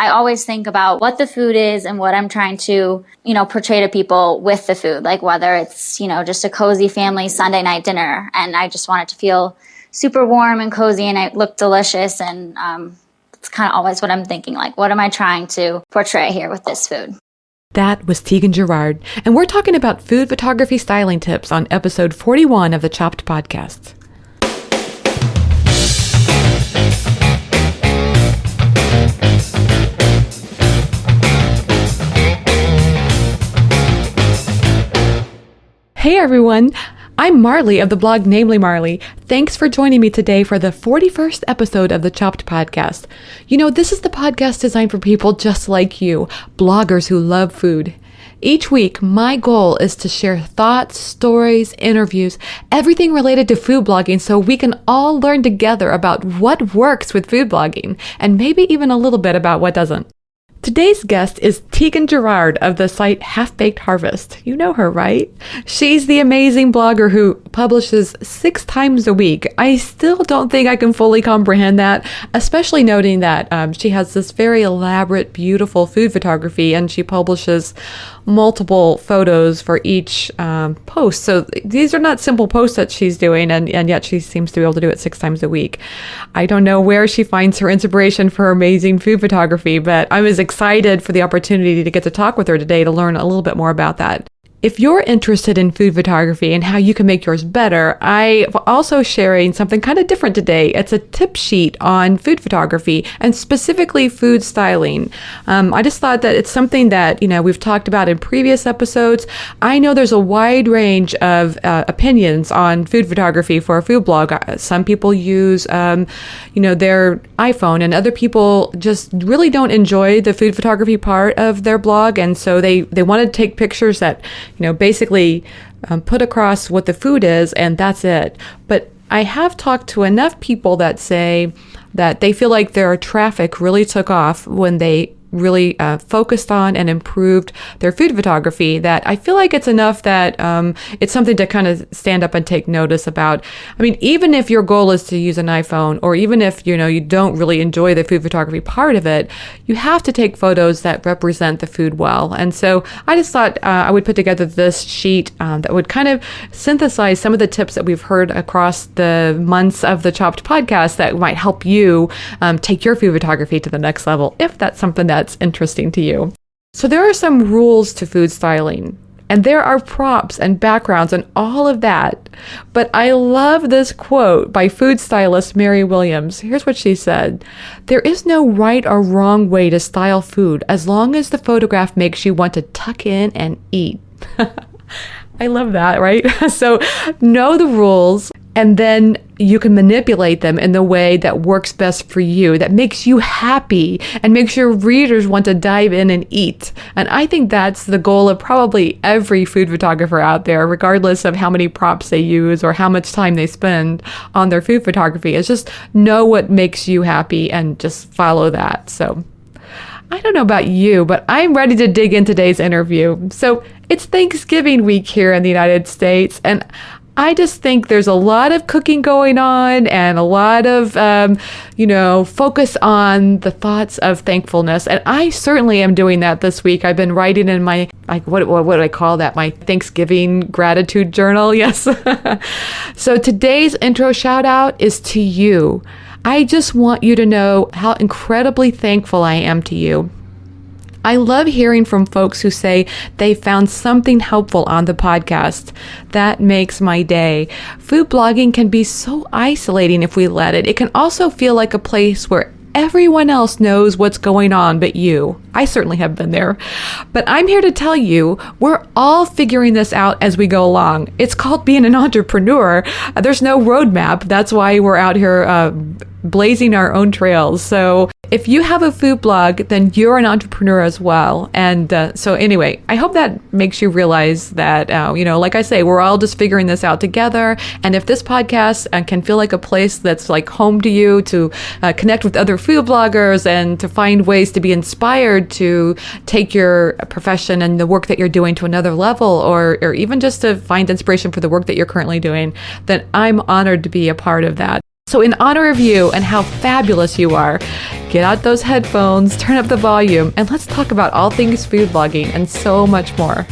I always think about what the food is and what I'm trying to, portray to people with the food, like whether it's, just a cozy family Sunday night dinner. And I just want it to feel super warm and cozy and it look delicious. And it's kind of always what I'm thinking, like, what am I trying to portray here with this food? That was Tieghan Gerard, and we're talking about food photography styling tips on episode 41 of the Chopped podcast. Hey everyone, I'm Marley of the blog Namely Marley. Thanks for joining me today for the 41st episode of the Chopped podcast. This is the podcast designed for people just like you, bloggers who love food. Each week, my goal is to share thoughts, stories, interviews, everything related to food blogging so we can all learn together about what works with food blogging and maybe even a little bit about what doesn't. Today's guest is Tieghan Gerard of the site Half Baked Harvest. You know her, right? She's the amazing blogger who publishes 6 times a week. I still don't think I can fully comprehend that, especially noting that she has this very elaborate, beautiful food photography, and she publishes multiple photos for each post. So these are not simple posts that she's doing, and yet she seems to be able to do it 6 times a week. I don't know where she finds her inspiration for her amazing food photography, but I was excited for the opportunity to get to talk with her today to learn a little bit more about that. If you're interested in food photography and how you can make yours better, I'm also sharing something kind of different today. It's a tip sheet on food photography and specifically food styling. I just thought that it's something that, we've talked about in previous episodes. I know there's a wide range of opinions on food photography for a food blog. Some people use, their iPhone, and other people just really don't enjoy the food photography part of their blog. And so they want to take pictures that basically put across what the food is, and that's it. But I have talked to enough people that say that they feel like their traffic really took off when they really focused on and improved their food photography, that I feel like it's enough that it's something to kind of stand up and take notice about. I mean, even if your goal is to use an iPhone, or even if, you don't really enjoy the food photography part of it, you have to take photos that represent the food well. And so I just thought I would put together this sheet that would kind of synthesize some of the tips that we've heard across the months of the Chopped podcast that might help you take your food photography to the next level, if that's something that's interesting to you. So there are some rules to food styling, and there are props and backgrounds and all of that. But I love this quote by food stylist Mary Williams. Here's what she said: "There is no right or wrong way to style food as long as the photograph makes you want to tuck in and eat." I love that, right? So know the rules, and then you can manipulate them in the way that works best for you, that makes you happy and makes your readers want to dive in and eat. And I think that's the goal of probably every food photographer out there, regardless of how many props they use or how much time they spend on their food photography, is just know what makes you happy and just follow that. So I don't know about you, but I'm ready to dig in today's interview. So it's Thanksgiving week here in the United States, and I just think there's a lot of cooking going on and a lot of, focus on the thoughts of thankfulness. And I certainly am doing that this week. I've been writing in my, what do I call that? My Thanksgiving gratitude journal. Yes. So today's intro shout out is to you. I just want you to know how incredibly thankful I am to you. I love hearing from folks who say they found something helpful on the podcast. That makes my day. Food blogging can be so isolating if we let it. It can also feel like a place where everyone else knows what's going on but you. I certainly have been there. But I'm here to tell you, we're all figuring this out as we go along. It's called being an entrepreneur. There's no roadmap. That's why we're out here blazing our own trails. So if you have a food blog, then you're an entrepreneur as well. And so anyway, I hope that makes you realize that, like I say, we're all just figuring this out together. And if this podcast can feel like a place that's like home to you, to connect with other food bloggers and to find ways to be inspired to take your profession and the work that you're doing to another level, or even just to find inspiration for the work that you're currently doing, then I'm honored to be a part of that. So in honor of you and how fabulous you are, get out those headphones, turn up the volume, and let's talk about all things food blogging and so much more.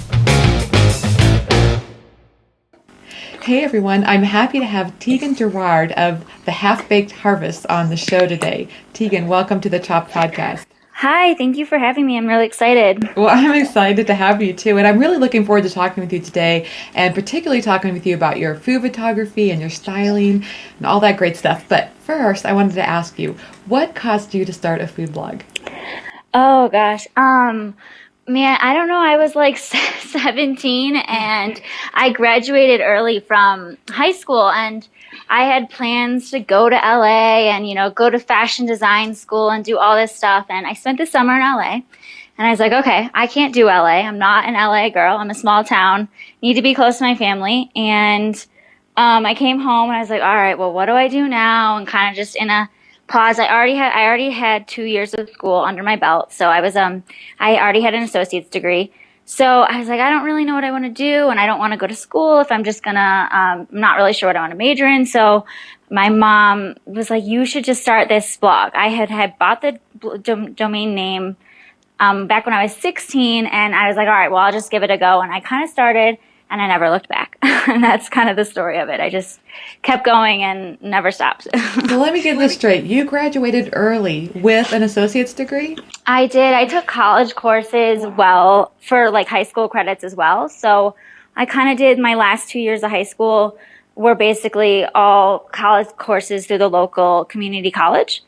Hey everyone, I'm happy to have Tieghan Gerard of the Half-Baked Harvest on the show today. Tieghan, welcome to the Chopped Podcast. Hi, thank you for having me. I'm really excited. Well, I'm excited to have you too, and I'm really looking forward to talking with you today, and particularly talking with you about your food photography and your styling and all that great stuff. But first, I wanted to ask you, what caused you to start a food blog? Oh gosh. Man, I don't know. I was like 17 and I graduated early from high school, and I had plans to go to LA and, go to fashion design school and do all this stuff. And I spent the summer in LA, and I was like, okay, I can't do LA. I'm not an LA girl. I'm a small town, need to be close to my family. And I came home and I was like, all right, well, what do I do now? And kind of just in a pause. I already had 2 years of school under my belt. So I already had an associate's degree. So I was like, I don't really know what I want to do, and I don't want to go to school if I'm just gonna, I'm not really sure what I want to major in. So my mom was like, you should just start this blog. I had bought the domain name back when I was 16, and I was like, all right, well, I'll just give it a go. And I kind of started, and I never looked back. And that's kind of the story of it. I just kept going and never stopped. So let me get this straight. You graduated early with an associate's degree? I did. I took college courses for like high school credits as well. So I kind of did my last 2 years of high school were basically all college courses through the local community college.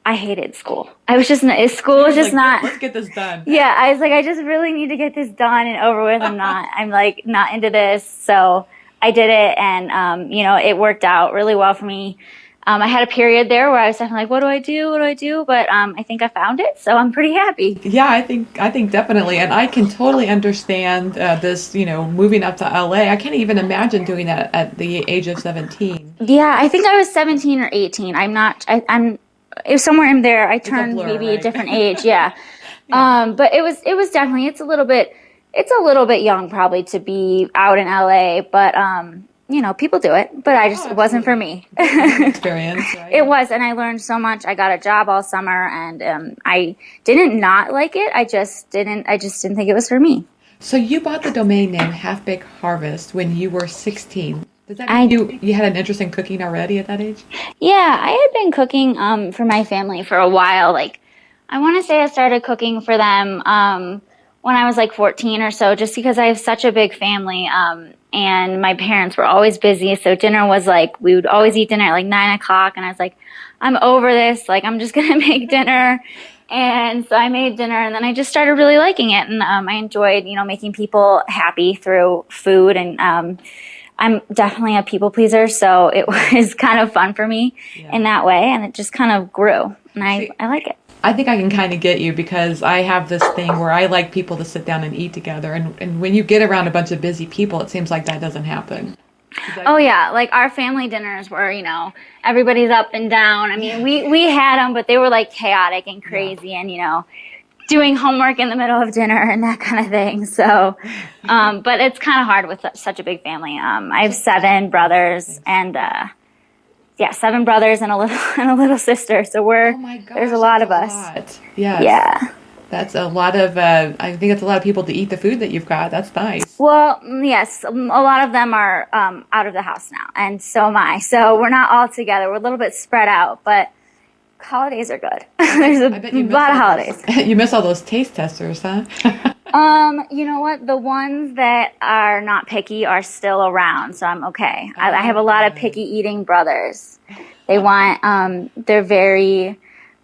I hated school. School was just not. Let's get this done. Yeah, I was like, I just really need to get this done and over with. I'm like not into this. So I did it, and it worked out really well for me. I had a period there where I was definitely like, what do I do? What do I do? But I think I found it, so I'm pretty happy. Yeah, I think definitely, and I can totally understand this. Moving up to LA, I can't even imagine doing that at the age of 17. Yeah, I think I was 17 or 18. I'm. It was somewhere in there. I turned maybe right? A different age. Yeah. Yeah. But it was definitely, it's a little bit young probably to be out in LA, but, people do it, but it wasn't for me. Experience, right? It was. And I learned so much. I got a job all summer, and, I didn't not like it. I just didn't think it was for me. So you bought the domain name Half-Baked Harvest when you were 16. Does that mean you had an interest in cooking already at that age? Yeah, I had been cooking for my family for a while. Like, I want to say I started cooking for them when I was like 14 or so, just because I have such a big family, and my parents were always busy. So dinner was like, we would always eat dinner at like 9 o'clock, and I was like, I'm over this. Like, I'm just going to make dinner. And so I made dinner, and then I just started really liking it. And I enjoyed, making people happy through food, and I'm definitely a people pleaser, so it was kind of fun for me in that way, and it just kind of grew, and I like it. I think I can kind of get you, because I have this thing where I like people to sit down and eat together, and when you get around a bunch of busy people, it seems like that doesn't happen. Oh yeah, like our family dinners were, everybody's up and down. I mean, we had them, but they were like chaotic and crazy, and doing homework in the middle of dinner and that kind of thing. So, but it's kind of hard with such a big family. I have 7 brothers and, 7 brothers and a little sister. So there's a lot of us. Yes. Yeah. That's a lot of, I think it's a lot of people to eat the food that you've got. That's nice. Well, yes, a lot of them are, out of the house now, and so am I. So we're not all together. We're a little bit spread out, but holidays are good. There's a lot of holidays. You miss all those taste testers, huh? You know what? The ones that are not picky are still around, so I'm okay. I have a lot of picky eating brothers. They want, they're very,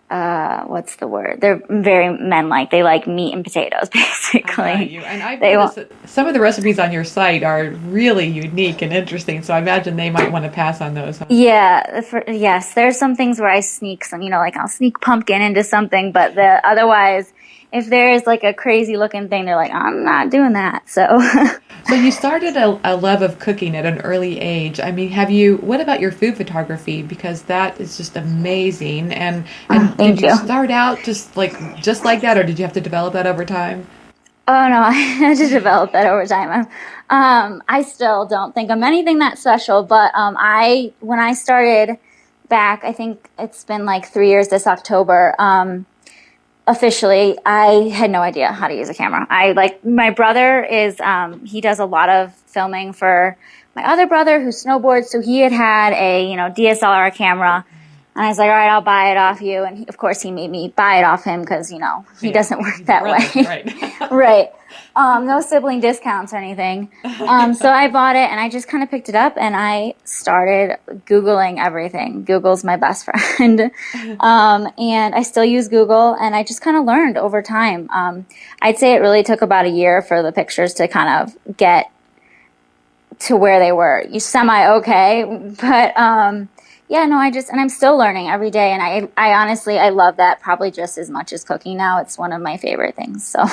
what's the word? They're very men-like. They like meat and potatoes, basically. And I've noticed that some of the recipes on your site are really unique and interesting, so I imagine they might want to pass on those. Huh? Yeah, yes. There's some things where I sneak some, like I'll sneak pumpkin into something, but otherwise, if there is like a crazy looking thing, they're like, I'm not doing that. So So you started a love of cooking at an early age. I mean, what about your food photography? Because that is just amazing. And did you start out just like that, or did you have to develop that over time? Oh no, I had to develop that over time. I still don't think I'm anything that special, but when I started back, I think it's been like 3 years this October. Officially, I had no idea how to use a camera. My brother is he does a lot of filming for my other brother who snowboards, so he had a DSLR camera. And I was like, all right, I'll buy it off you. And of course, he made me buy it off him because, he doesn't work that way. Right. Right. No sibling discounts or anything. So I bought it and I just kind of picked it up and I started Googling everything. Google's my best friend. And I still use Google and I just kind of learned over time. I'd say it really took about a year for the pictures to kind of get to where they were. Semi-okay. But, yeah, no, and I'm still learning every day. And I honestly, I love that probably just as much as cooking now. It's one of my favorite things. So,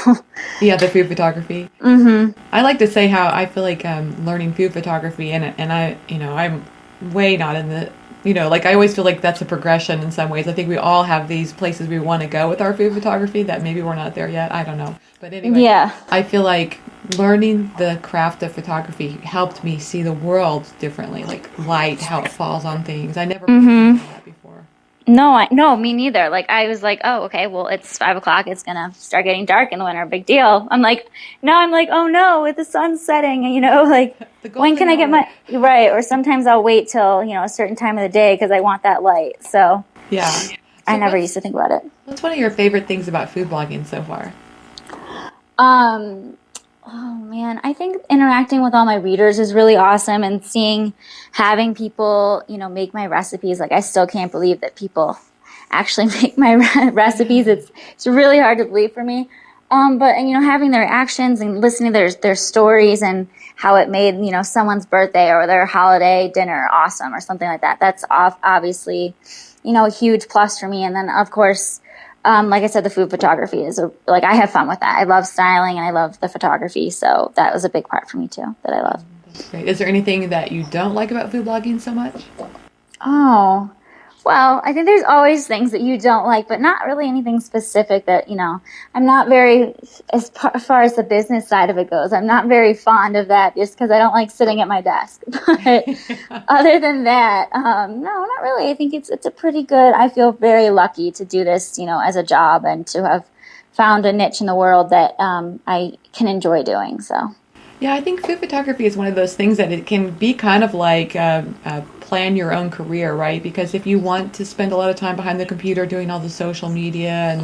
yeah, the food photography. Mm-hmm. I like to say how I feel like learning food photography and I'm way not in the, I always feel like that's a progression in some ways. I think we all have these places we want to go with our food photography that maybe we're not there yet. I don't know. But anyway, yeah. I feel like learning the craft of photography helped me see the world differently, like light, how it falls on things. I never done that before. No, me neither. Like I was like, oh, okay, well, it's 5:00. It's gonna start getting dark in the winter. Big deal. I'm like, oh no, with the sun setting, when can I get my right? Or sometimes I'll wait till a certain time of the day because I want that light. So yeah, so I never used to think about it. What's one of your favorite things about food blogging so far? Oh man, I think interacting with all my readers is really awesome and having people, make my recipes. Like I still can't believe that people actually make my recipes. It's really hard to believe for me. But having their reactions and listening to their stories and how it made, someone's birthday or their holiday dinner awesome or something like that. That's obviously, a huge plus for me. And then of course, like I said, the food photography I have fun with that. I love styling and I love the photography. So that was a big part for me too, that I love. That's great. Is there anything that you don't like about food blogging so much? Oh, well, I think there's always things that you don't like, but not really anything specific that, I'm not very, as far as the business side of it goes, I'm not very fond of that just because I don't like sitting at my desk. But other than that, no, not really. I think it's a pretty good, I feel very lucky to do this, as a job and to have found a niche in the world that I can enjoy doing, so. Yeah, I think food photography is one of those things that it can be kind of like plan your own career, right? Because if you want to spend a lot of time behind the computer doing all the social media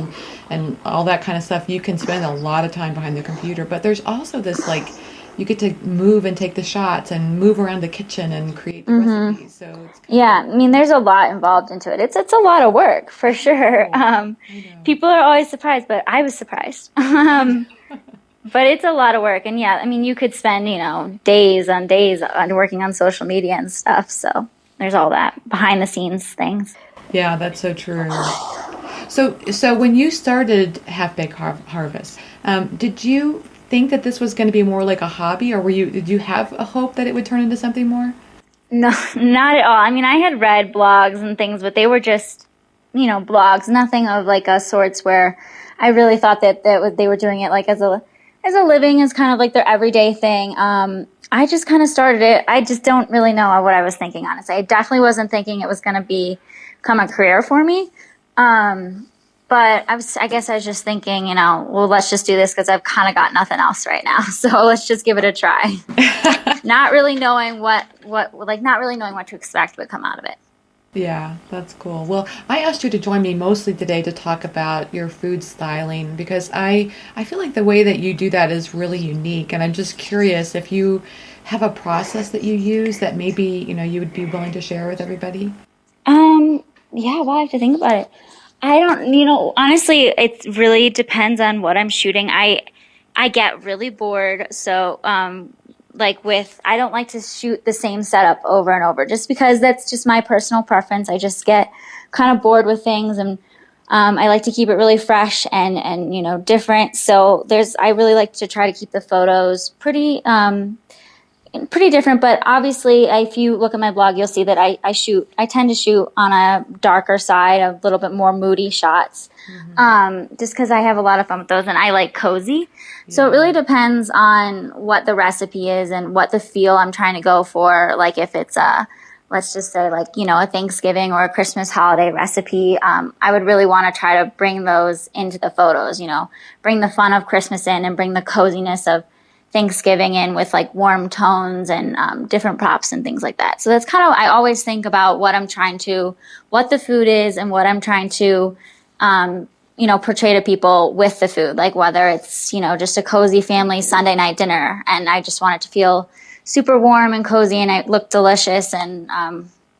and all that kind of stuff, you can spend a lot of time behind the computer. But there's also this you get to move and take the shots and move around the kitchen and create the recipes. So yeah, I mean, there's a lot involved into it. It's a lot of work for sure. People are always surprised, but I was surprised. But it's a lot of work. And yeah, I mean, you could spend, days on days on working on social media and stuff. So there's all that behind the scenes things. Yeah, that's so true. So when you started Half Baked Harvest, did you think that this was going to be more like a hobby, or did you have a hope that it would turn into something more? No, not at all. I mean, I had read blogs and things, but they were just, blogs, nothing of like a sorts where I really thought that they were doing it like as a living, as kind of like their everyday thing. I just kind of started it. I just don't really know what I was thinking, honestly. I definitely wasn't thinking it was going to become a career for me. But I guess I was just thinking, well, let's just do this because I've kind of got nothing else right now. So let's just give it a try. Not really knowing not really knowing what to expect would come out of it. Yeah, that's cool. Well, I asked you to join me mostly today to talk about your food styling because I feel like the way that you do that is really unique. And I'm just curious if you have a process that you use that maybe, you would be willing to share with everybody. Yeah, well, I have to think about it. I don't, honestly, it really depends on what I'm shooting. I get really bored. So, I don't like to shoot the same setup over and over just because that's just my personal preference. I just get kind of bored with things and I like to keep it really fresh and different. So I really like to try to keep the photos pretty pretty different, but obviously if you look at my blog, you'll see that I tend to shoot on a darker side, a little bit more moody shots, just because I have a lot of fun with those and I like cozy. So it really depends on what the recipe is and what the feel I'm trying to go for. Like if it's let's just say like, a Thanksgiving or a Christmas holiday recipe, I would really want to try to bring those into the photos, bring the fun of Christmas in and bring the coziness of Thanksgiving in with like warm tones and different props and things like that. So that's kind of, I always think about what the food is and what I'm trying to, portray to people with the food, like whether it's, just a cozy family Sunday night dinner. And I just want it to feel super warm and cozy and it look delicious. And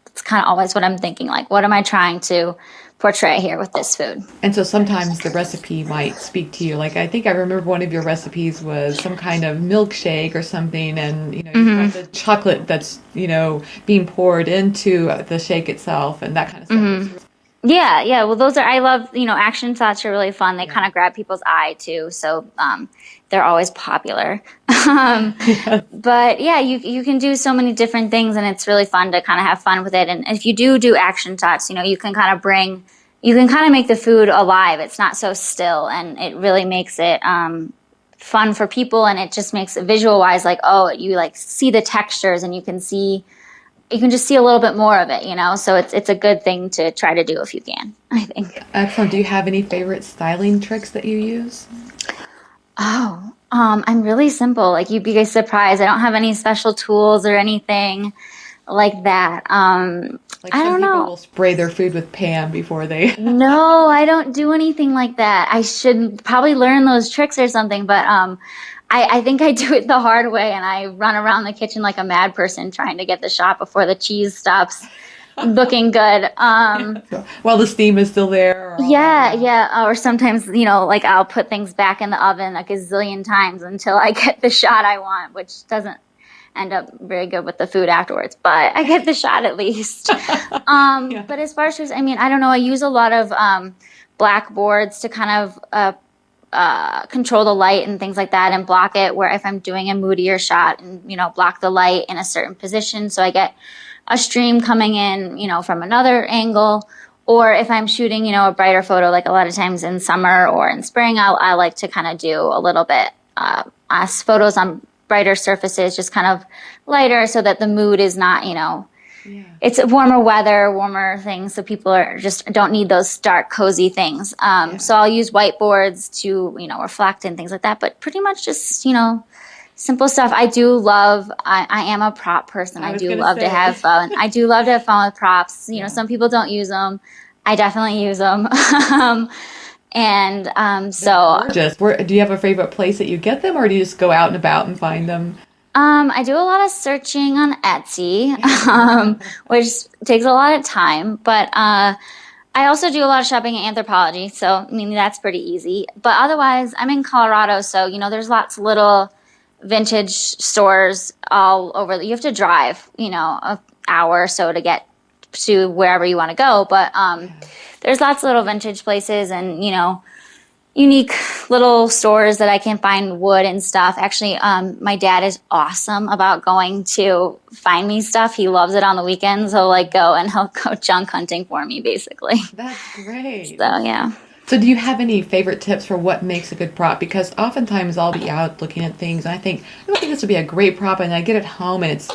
it's kind of always what I'm thinking, like, what am I trying to portray here with this food? And so sometimes the recipe might speak to you. Like I think I remember one of your recipes was some kind of milkshake or something, and you've got the chocolate that's being poured into the shake itself and that kind of stuff. Yeah. Well, I love, action shots are really fun. They kind of grab people's eye too. So they're always popular. But yeah, you can do so many different things and it's really fun to kind of have fun with it. And if you do action shots, you can kind of make the food alive. It's not so still and it really makes it fun for people. And it just makes it visual wise, like, oh, you like see the textures and you can just see a little bit more of it, so it's a good thing to try to do if you can, I think. Excellent. Do you have any favorite styling tricks that you use? Oh, I'm really simple. Like you'd be surprised. I don't have any special tools or anything like that. Like I don't know. People will spray their food with Pam before they... No, I don't do anything like that. I should probably learn those tricks or something, but I think I do it the hard way and I run around the kitchen like a mad person trying to get the shot before the cheese stops looking good. While the steam is still there. Yeah. Or sometimes, like I'll put things back in the oven a gazillion times until I get the shot I want, which doesn't end up very good with the food afterwards, but I get the shot at least. But as far as, I don't know, I use a lot of blackboards to kind of control the light and things like that and block it where if I'm doing a moodier shot and, block the light in a certain position so I get a stream coming in, from another angle. Or if I'm shooting, a brighter photo, like a lot of times in summer or in spring, I like to kind of do a little bit photos on brighter surfaces, just kind of lighter so that the mood is not, it's warmer weather, warmer things. So people don't need those dark, cozy things. So I'll use whiteboards to, reflect and things like that, but pretty much just, simple stuff. I am a prop person. I do love to have fun. I do love to have fun with props. Some people don't use them. I definitely use them. So gorgeous. Do you have a favorite place that you get them or do you just go out and about and find them? I do a lot of searching on Etsy, which takes a lot of time, but I also do a lot of shopping at Anthropology, so that's pretty easy. But otherwise, I'm in Colorado, so there's lots of little vintage stores all over. You have to drive, an hour or so to get to wherever you want to go, but there's lots of little vintage places and unique little stores that I can find wood and stuff. Actually, my dad is awesome about going to find me stuff. He loves it on the weekends. He'll go junk hunting for me, basically. That's great. So, yeah. So do you have any favorite tips for what makes a good prop? Because oftentimes I'll be out looking at things and I think this would be a great prop, and I get it home and it's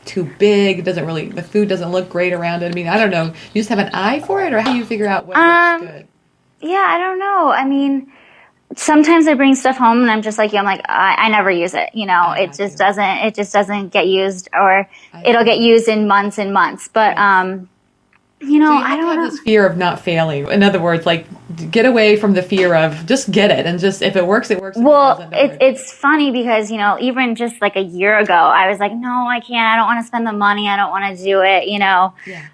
too big. It doesn't really, the food doesn't look great around it. I don't know. You just have an eye for it, or how do you figure out what looks good? Yeah, I don't know. Sometimes I bring stuff home and I'm just like, I never use it. It just doesn't get used, or it'll get used in months and months. But, so you I don't know. This fear of not failing. In other words, like get away from the fear of just get it and just if it works, it works. Well, it's funny because even just like a year ago, I was like, no, I can't. I don't want to spend the money. I don't want to do it.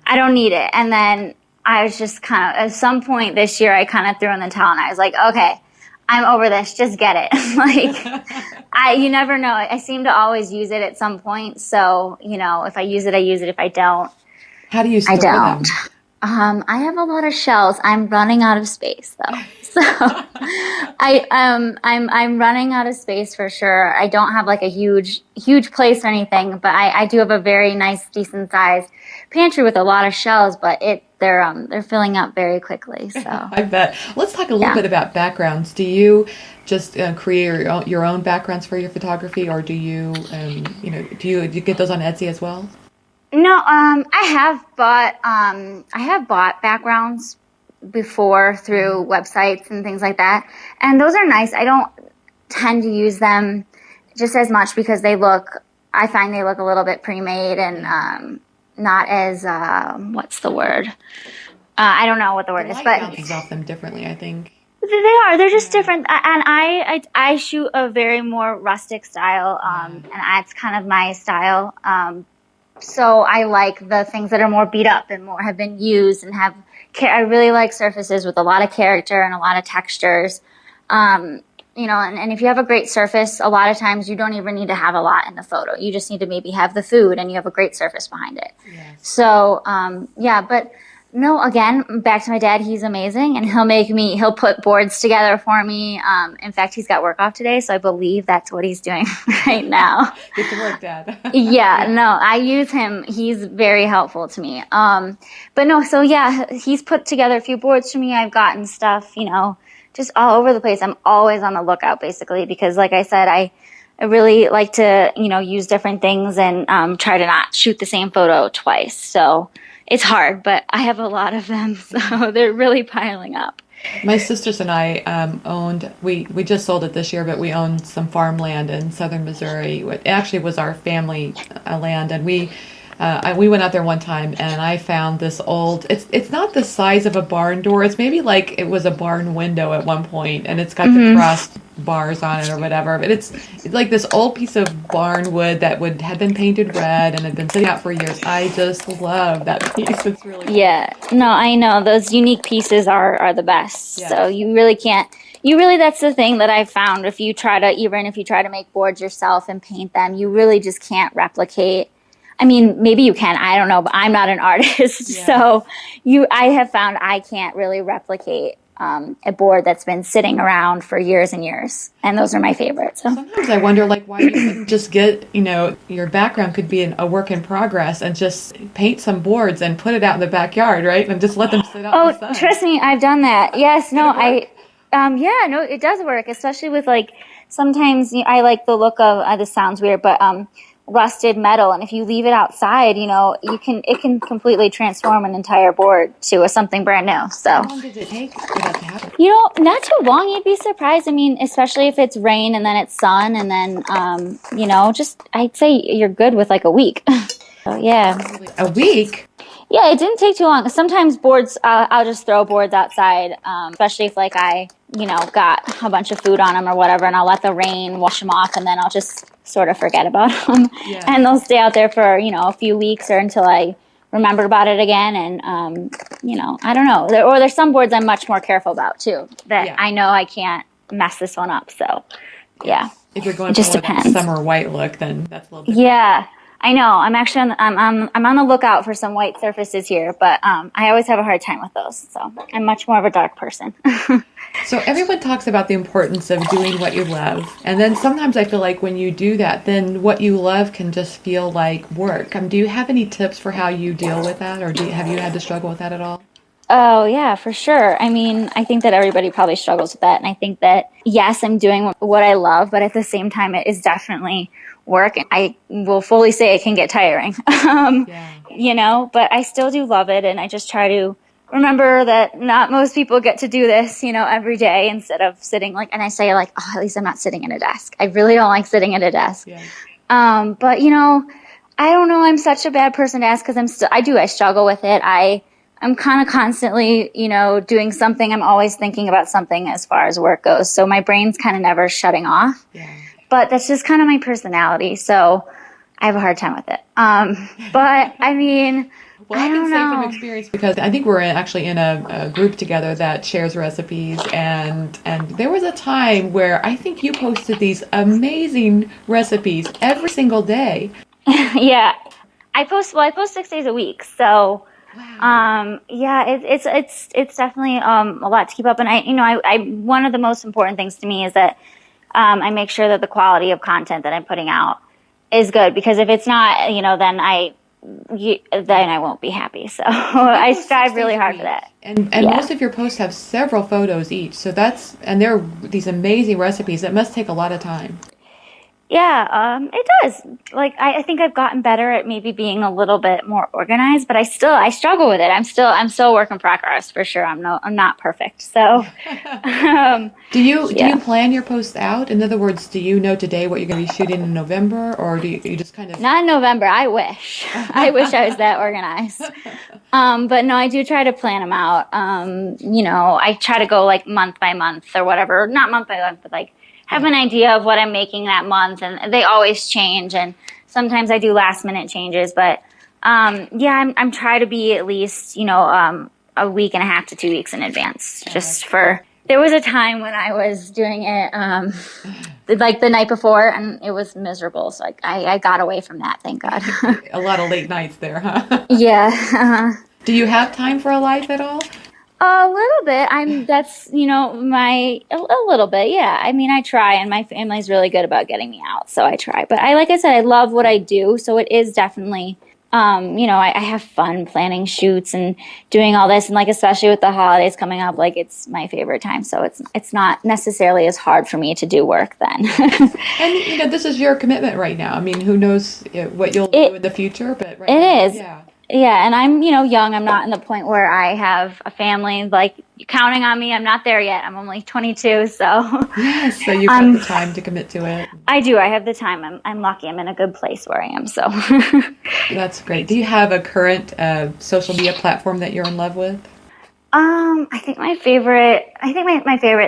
I don't need it. And then I was just kind of, at some point this year, I kind of threw in the towel and I was like, okay, I'm over this. Just get it. You never know. I seem to always use it at some point. So, if I use it, I use it. If I don't, how do you store them? I have a lot of shells. I'm running out of space though. So I'm running out of space for sure. I don't have like a huge place or anything, but I do have a very nice, decent sized pantry with a lot of shelves, but they're filling up very quickly. So I bet. Let's talk a little yeah. bit about backgrounds. Do you just create your own backgrounds for your photography, or do you, do you get those on Etsy as well? No, I have bought backgrounds before through websites and things like that. And those are nice. I don't tend to use them just as much because I find they look a little bit pre-made and not as, what's the word? I don't know what the word is, but bounces off them differently, I think. They're just different. And I shoot a very more rustic style, and that's kind of my style. So I like the things that are more beat up and more have been used and I really like surfaces with a lot of character and a lot of textures. And if you have a great surface, a lot of times you don't even need to have a lot in the photo. You just need to maybe have the food and you have a great surface behind it. Yes. So, but no, again, back to my dad, he's amazing and he'll put boards together for me. In fact, he's got work off today, so I believe that's what he's doing right now. Get to work, Dad. Yeah, no, I use him. He's very helpful to me. But no, so yeah, he's put together a few boards for me. I've gotten stuff, just all over the place. I'm always on the lookout basically because like I said, I really like to, use different things and try to not shoot the same photo twice. So it's hard, but I have a lot of them, so they're really piling up. My sisters and I owned, we just sold it this year, but we owned some farmland in southern Missouri. It actually was our family land, and we went out there one time, and I found this old, it's not the size of a barn door, it's maybe like it was a barn window at one point, and it's got the cross bars on it or whatever, but it's like this old piece of barn wood that had been painted red and had been sitting out for years. I just love that piece. It's really cool. Yeah, no, I know those unique pieces are the best. Yeah. So you really can't. That's the thing that I've found. If you try to make boards yourself and paint them, you really just can't replicate. I mean, maybe you can. I don't know, but I'm not an artist, yeah. So I have found I can't really replicate a board that's been sitting around for years and years. And those are my favorites. So. Sometimes I wonder why you couldn't just get, your background could be a work in progress and just paint some boards and put it out in the backyard, right? And just let them sit out in the sun. Trust me, I've done that. Yes, no, it does work, especially with sometimes I like the look of, this sounds weird, but rusted metal, and if you leave it outside, it can completely transform an entire board to something brand new. So how long did it take for that to happen? Not too long. You'd be surprised. I mean, especially if it's rain and then it's sun and then I'd say you're good with a week. So yeah. A week? Yeah, it didn't take too long. Sometimes boards, I'll just throw boards outside, especially if I got a bunch of food on them or whatever, and I'll let the rain wash them off, and then I'll just sort of forget about them. Yeah. And they'll stay out there for, a few weeks or until I remember about it again. And, I don't know. There's some boards I'm much more careful about, too, that I know I can't mess this one up. So, yeah. If you're going for that summer white look, then that's a little bit. Yeah. I know. I'm actually I'm on the lookout for some white surfaces here, but I always have a hard time with those. So I'm much more of a dark person. So everyone talks about the importance of doing what you love, and then sometimes I feel like when you do that, then what you love can just feel like work. Do you have any tips for how you deal with that, or have you had to struggle with that at all? Oh, yeah, for sure. I mean, I think that everybody probably struggles with that, and I think that yes, I'm doing what I love, but at the same time, it is definitely work. I will fully say it can get tiring, but I still do love it. And I just try to remember that not most people get to do this, every day instead of sitting and I say at least I'm not sitting at a desk. I really don't like sitting at a desk. Yeah. But I don't know. I'm such a bad person to ask because I struggle with it. I'm kind of constantly, doing something. I'm always thinking about something as far as work goes. So my brain's kind of never shutting off. Yeah. But that's just kind of my personality, so I have a hard time with it. But I mean, well, I can say from experience because I think we're actually in a group together that shares recipes, and there was a time where I think you posted these amazing recipes every single day. Yeah, I post 6 days a week, so Yeah, it's definitely a lot to keep up. And I one of the most important things to me is that I make sure that the quality of content that I'm putting out is good, because if it's not, then I won't be happy. So I strive really hard for that. And most of your posts have several photos each. So and they're these amazing recipes. It must take a lot of time. Yeah, it does. Like, I think I've gotten better at maybe being a little bit more organized, but I struggle with it. I'm still a work in progress for sure. I'm not perfect. So, do you plan your posts out? In other words, do you know today what you're going to be shooting in November, or do you just kind of? Not in November. I wish. I wish I was that organized. But no, I do try to plan them out. I try to go like month by month or whatever. Not month by month, but like have an idea of what I'm making that month, and they always change, and sometimes I do last minute changes, but I'm trying to be at least a week and a half to 2 weeks in advance. There was a time when I was doing it like the night before, and it was miserable, so I got away from that, thank God. A lot of late nights there, huh? Yeah. Do you have time for a life at all? A little bit. A little bit. Yeah. I mean, I try, and my family's really good about getting me out. So I try, but like I said, I love what I do. So it is definitely, I have fun planning shoots and doing all this. And like, especially with the holidays coming up, like it's my favorite time. So it's not necessarily as hard for me to do work then. And, this is your commitment right now. I mean, who knows what you'll do in the future, but right it now, is. Yeah. Yeah, and I'm, young. I'm not in the point where I have a family, like, counting on me. I'm not there yet. I'm only 22, so. Yes, so you've got the time to commit to it. I do. I have the time. I'm lucky. I'm in a good place where I am, so. That's great. Do you have a current social media platform that you're in love with? I think my favorite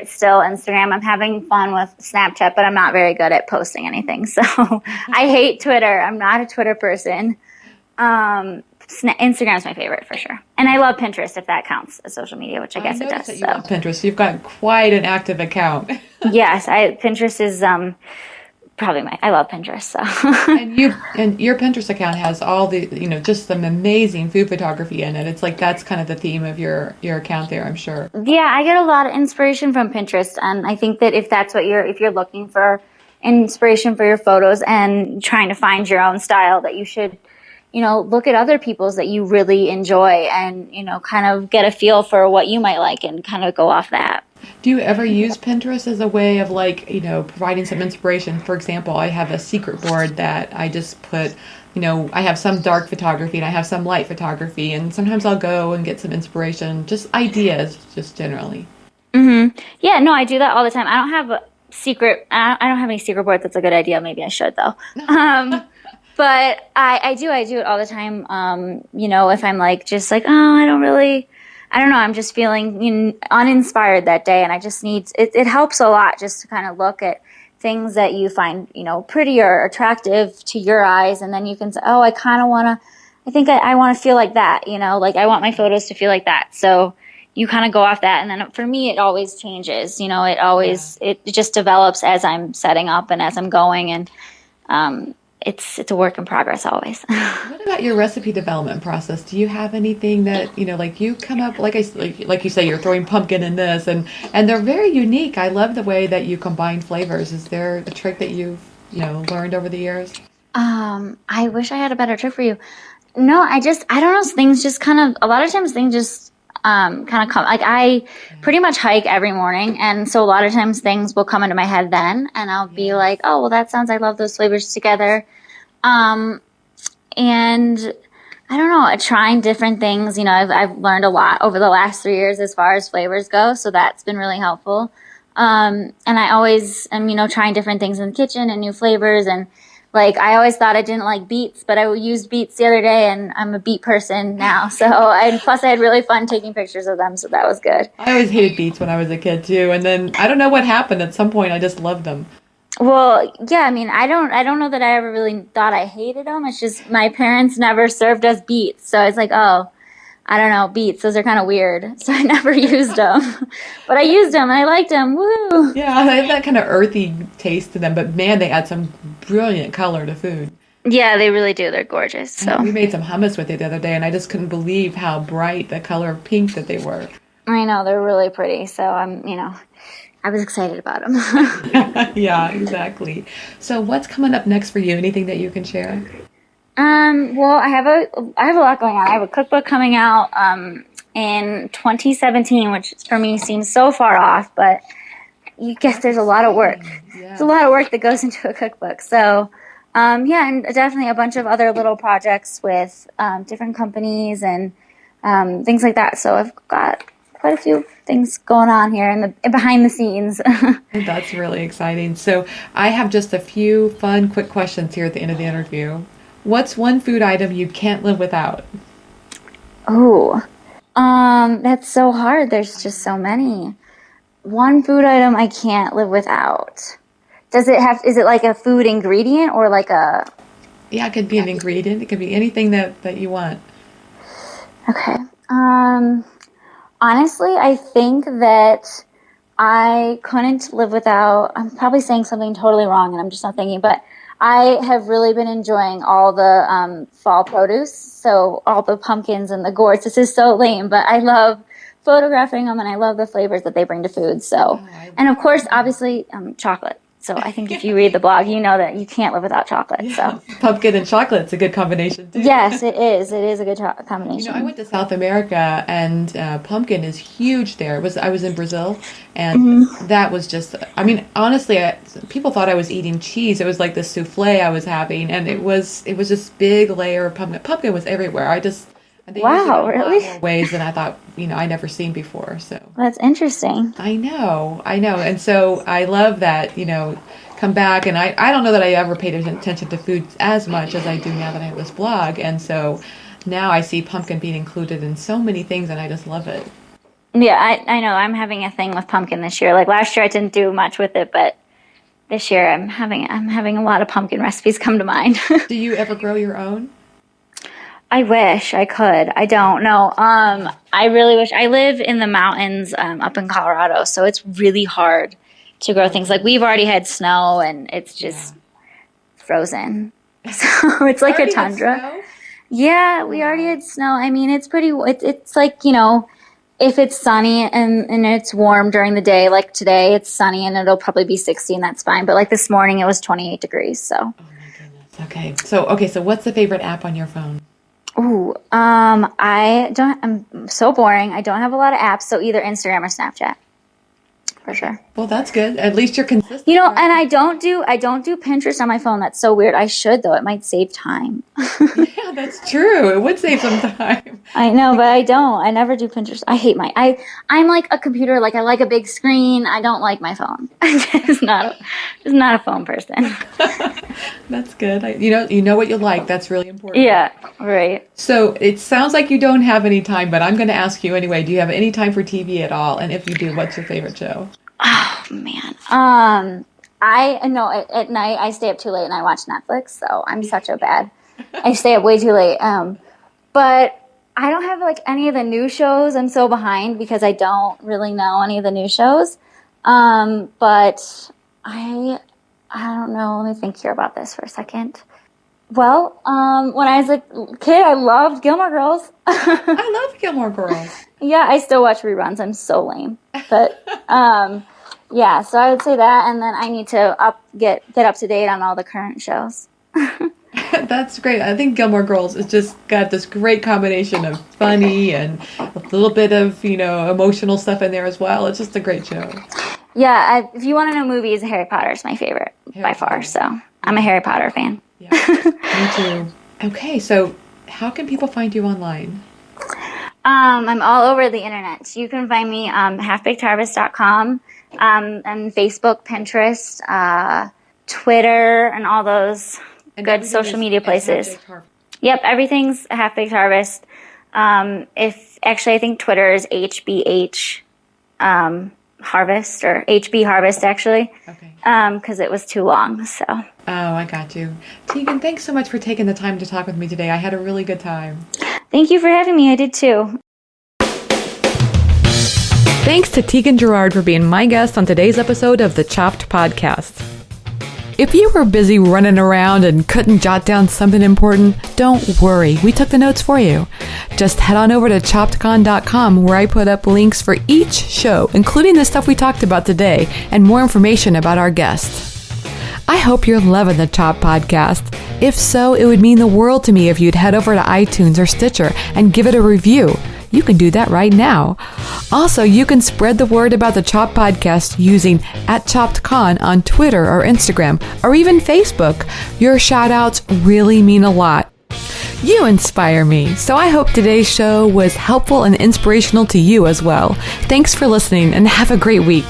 is still Instagram. I'm having fun with Snapchat, but I'm not very good at posting anything, so. I hate Twitter. I'm not a Twitter person. Instagram is my favorite for sure, and I love Pinterest, if that counts as social media, which I guess it does. That you love Pinterest. You've got quite an active account. Yes, Pinterest is probably I love Pinterest. So. and your Pinterest account has all the just some amazing food photography in it. It's like that's kind of the theme of your account there, I'm sure. Yeah, I get a lot of inspiration from Pinterest, and I think that if you're looking for inspiration for your photos and trying to find your own style, that you should. Look at other people's that you really enjoy and, kind of get a feel for what you might like and kind of go off that. Do you ever use Pinterest as a way of providing some inspiration? For example, I have a secret board that I just put, I have some dark photography and I have some light photography, and sometimes I'll go and get some inspiration, just ideas, just generally. Mm-hmm. Yeah, no, I do that all the time. I don't have any secret board that's a good idea. Maybe I should though. But I do it all the time. If I'm I don't know, I'm just feeling uninspired that day, and I just need, it helps a lot just to kind of look at things that you find, pretty or attractive to your eyes. And then you can say, oh, I want to feel like that, like I want my photos to feel like that. So you kind of go off that. And then for me, it always changes, it just develops as I'm setting up and as I'm going. And, it's a work in progress always. What about your recipe development process? Do you have anything that, you come up, like you say, you're throwing pumpkin in this, and they're very unique. I love the way that you combine flavors. Is there a trick that you've, learned over the years? I wish I had a better trick for you. No, I don't know. Things just a lot of times things just kind of come, like I pretty much hike every morning, and so a lot of times things will come into my head then, and I'll be like, oh, well, that sounds, I love those flavors together. And I don't know, trying different things, I've learned a lot over the last 3 years as far as flavors go, so that's been really helpful. And I always am, trying different things in the kitchen and new flavors, and like, I always thought I didn't like beets, but I used beets the other day, and I'm a beet person now. So, plus I had really fun taking pictures of them, so that was good. I always hated beets when I was a kid too, and then I don't know what happened. At some point, I just loved them. Well, yeah, I mean, I don't know that I ever really thought I hated them. It's just my parents never served us beets, so it's like, oh, I don't know, beets, those are kind of weird. So I never used them. But I used them, and I liked them. Woo! Yeah, they have that kind of earthy taste to them. But, man, they add some brilliant color to food. Yeah, they really do. They're gorgeous. So We made some hummus with it the other day, and I just couldn't believe how bright the color of pink that they were. I know they're really pretty. So I was excited about them. Yeah, exactly. So what's coming up next for you? Anything that you can share? Well, I have a lot going on. I have a cookbook coming out in 2017, which for me seems so far off, but you guess there's a lot of work. Yeah. There's a lot of work that goes into a cookbook. So, yeah, and definitely a bunch of other little projects with different companies and things like that. So I've got quite a few things going on here in the behind the scenes. That's really exciting. So I have just a few fun, quick questions here at the end of the interview. What's one food item you can't live without? Oh, that's so hard. There's just so many. One food item I can't live without. Is it like a food ingredient or like a... Yeah, it could be an ingredient. It could be anything that you want. Okay. Honestly, I think that I couldn't live without... I'm probably saying something totally wrong and I'm just not thinking, but I have really been enjoying all the fall produce. So all the pumpkins and the gourds. This is so lame, but I love photographing them and I love the flavors that they bring to food. So, and of course, obviously, chocolate. So I think if you read the blog, you know that you can't live without chocolate. Yeah. So Pumpkin and chocolate's a good combination too. Yes, it is. It is a good combination. I went to South America and pumpkin is huge there. I was in Brazil and that was just, I mean, honestly, people thought I was eating cheese. It was like the souffle I was having and it was this big layer of pumpkin. Pumpkin was everywhere. They used it in a lot more ways than I thought, I never seen before. So that's interesting. I know. And so I love that, come back. And I don't know that I ever paid attention to food as much as I do now that I have this blog. And so now I see pumpkin being included in so many things and I just love it. Yeah, I know. I'm having a thing with pumpkin this year. Like last year I didn't do much with it, but this year I'm having a lot of pumpkin recipes come to mind. Do you ever grow your own? I wish I could. I don't know. I really wish. I live in the mountains up in Colorado, so it's really hard to grow things. Like we've already had snow, and it's just frozen. So it's like a tundra. Yeah, we already had snow. I mean, it's pretty. It's like if it's sunny and it's warm during the day, like today, it's sunny and it'll probably be 60, and that's fine. But like this morning, it was 28 degrees. So. Oh my goodness. Okay. So what's the favorite app on your phone? Ooh, I'm so boring. I don't have a lot of apps, so either Instagram or Snapchat. For sure. Well, that's good. At least you're consistent. And I don't do Pinterest on my phone. That's so weird. I should though. It might save time. Yeah, that's true. It would save some time. I know, but I don't. I never do Pinterest. I hate I'm like a computer. Like I like a big screen. I don't like my phone. I'm just not a phone person. That's good. You know what you like. That's really important. Yeah, right. So it sounds like you don't have any time, but I'm going to ask you anyway. Do you have any time for TV at all? And if you do, what's your favorite show? Oh man. I know at night I stay up too late and I watch Netflix, so I'm such a bad. I stay up way too late. But I don't have like any of the new shows. I'm so behind because I don't really know any of the new shows. But I don't know. Let me think here about this for a second. Well, when I was a kid, I loved Gilmore Girls. I love Gilmore Girls. Yeah, I still watch reruns. I'm so lame. But yeah, so I would say that, and then I need to get up to date on all the current shows. That's great. I think Gilmore Girls has just got this great combination of funny and a little bit of, emotional stuff in there as well. It's just a great show. Yeah, if you want to know movies, Harry Potter is my favorite by far. So I'm a Harry Potter fan. Yeah, me too. Okay, so how can people find you online? I'm all over the internet. You can find me halfbakedharvest.com, and Facebook, Pinterest, Twitter, and all those good social media places. Yep, everything's Half Baked Harvest. I think Twitter is HBH Harvest or HB Harvest actually. Okay. Because it was too long. So. Oh, I got you, Tieghan. Thanks so much for taking the time to talk with me today. I had a really good time. Thank you for having me. I did too. Thanks to Tieghan Gerard for being my guest on today's episode of the Chopped Podcast. If you were busy running around and couldn't jot down something important, don't worry. We took the notes for you. Just head on over to choppedcon.com where I put up links for each show, including the stuff we talked about today and more information about our guests. I hope you're loving the Chopped podcast. If so, it would mean the world to me if you'd head over to iTunes or Stitcher and give it a review. You can do that right now. Also, you can spread the word about the Chopped podcast using @ChoppedCon on Twitter or Instagram or even Facebook. Your shout-outs really mean a lot. You inspire me, so I hope today's show was helpful and inspirational to you as well. Thanks for listening and have a great week.